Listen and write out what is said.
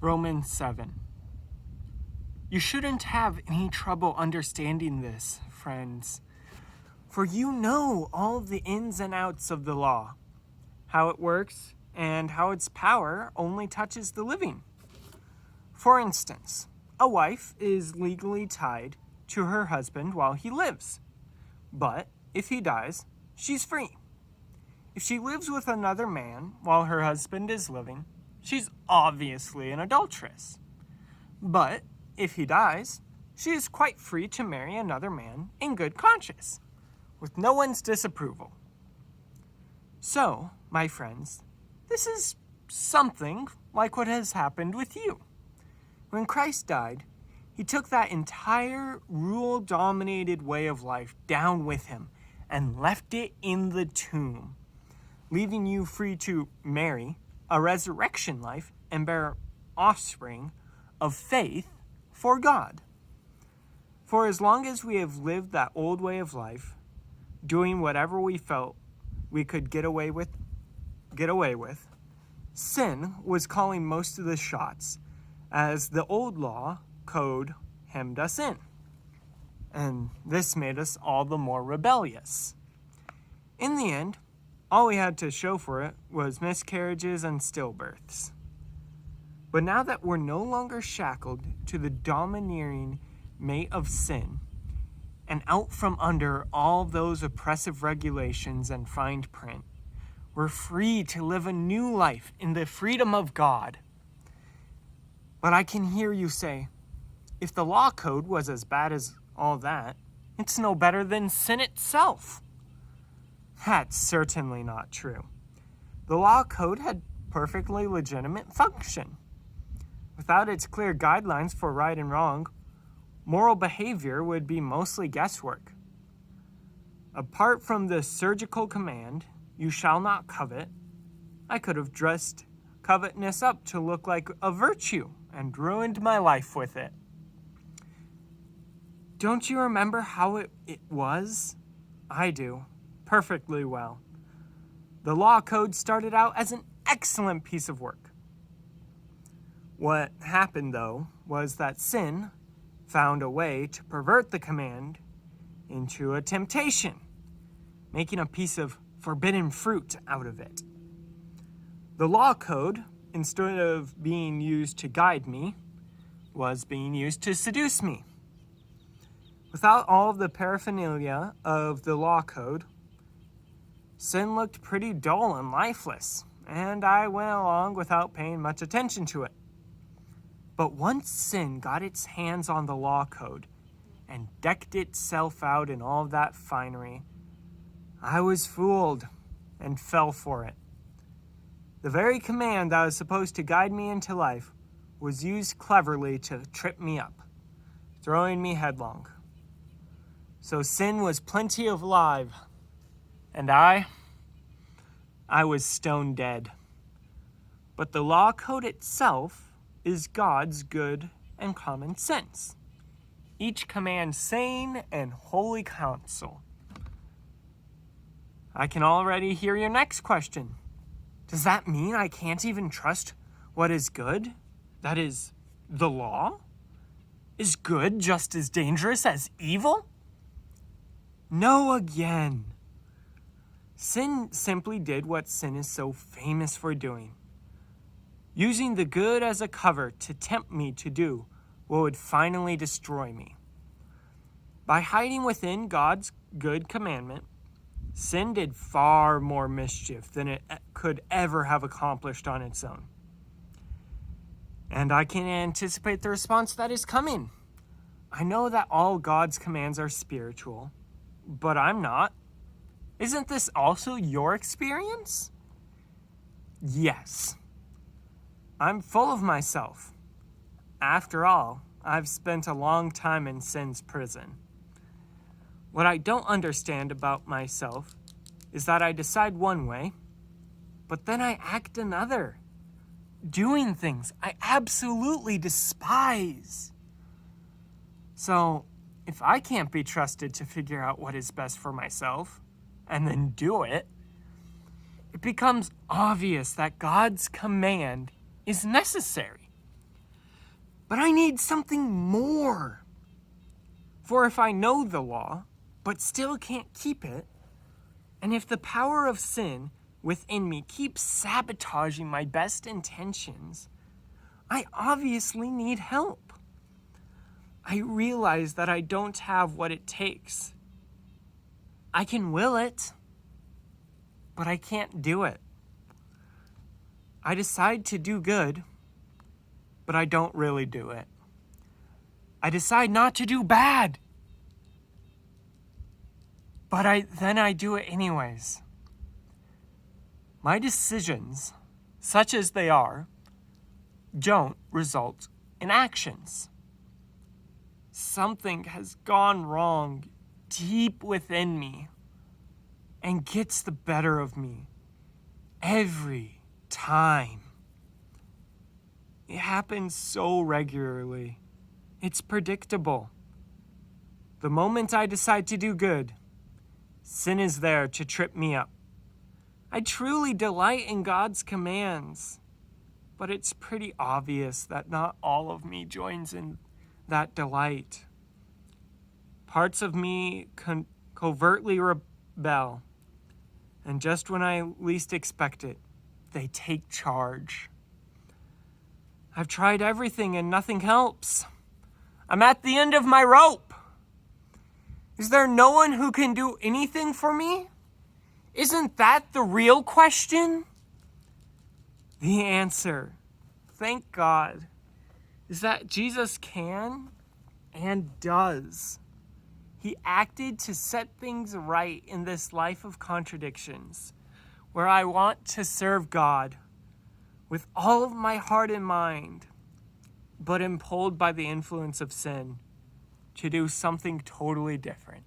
Romans 7. You shouldn't have any trouble understanding this, friends, for you know all the ins and outs of the law, how it works, and how its power only touches the living. For instance, a wife is legally tied to her husband while he lives, but if he dies, she's free. If she lives with another man while her husband is living, she's obviously an adulteress. But if he dies, she is quite free to marry another man in good conscience, with no one's disapproval. So, my friends, this is something like what has happened with you. When Christ died, he took that entire rule-dominated way of life down with him and left it in the tomb, leaving you free to marry a resurrection life and bear offspring of faith for God. For as long as we have lived that old way of life, doing whatever we felt we could get away with, sin was calling most of the shots as the old law code hemmed us in. And this made us all the more rebellious. In the end, all we had to show for it was miscarriages and stillbirths. But now that we're no longer shackled to the domineering mate of sin, and out from under all those oppressive regulations and fine print, we're free to live a new life in the freedom of God. But I can hear you say, if the law code was as bad as all that, it's no better than sin itself. That's certainly not true. The law code had perfectly legitimate function. Without its clear guidelines for right and wrong, moral behavior would be mostly guesswork. Apart from the surgical command, you shall not covet, I could have dressed covetousness up to look like a virtue and ruined my life with it. Don't you remember how it was? I do, perfectly well. The law code started out as an excellent piece of work. What happened, though, was that sin found a way to pervert the command into a temptation, making a piece of forbidden fruit out of it. The law code, instead of being used to guide me, was being used to seduce me. Without all of the paraphernalia of the law code, sin looked pretty dull and lifeless, and I went along without paying much attention to it. But once sin got its hands on the law code and decked itself out in all of that finery, I was fooled and fell for it. The very command that was supposed to guide me into life was used cleverly to trip me up, throwing me headlong. So sin was plenty alive, and I was stone dead. But the law code itself is God's good and common sense, each command sane and holy counsel. I can already hear your next question. Does that mean I can't even trust what is good? That is, the law? Is good just as dangerous as evil? No again. Sin simply did what sin is so famous for doing, using the good as a cover to tempt me to do what would finally destroy me. By hiding within God's good commandment, sin did far more mischief than it could ever have accomplished on its own. And I can anticipate the response that is coming. I know that all God's commands are spiritual, but I'm not. Isn't this also your experience? Yes. I'm full of myself. After all, I've spent a long time in sin's prison. What I don't understand about myself is that I decide one way, but then I act another, doing things I absolutely despise. So, if I can't be trusted to figure out what is best for myself and then do it, it becomes obvious that God's command is necessary. But I need something more. For if I know the law, but still can't keep it, and if the power of sin within me keeps sabotaging my best intentions, I obviously need help. I realize that I don't have what it takes. I can will it, but I can't do it. I decide to do good, but I don't really do it. I decide not to do bad, but I do it anyways. My decisions, such as they are, don't result in actions. Something has gone wrong deep within me and gets the better of me every time. It happens so regularly. It's predictable. The moment I decide to do good, sin is there to trip me up. I truly delight in God's commands, but it's pretty obvious that not all of me joins in that delight. Parts of me covertly rebel, and just when I least expect it, they take charge. I've tried everything and nothing helps. I'm at the end of my rope. Is there no one who can do anything for me? Isn't that the real question? The answer, thank God, is that Jesus can and does. He acted to set things right in this life of contradictions, where I want to serve God with all of my heart and mind, but am pulled by the influence of sin to do something totally different.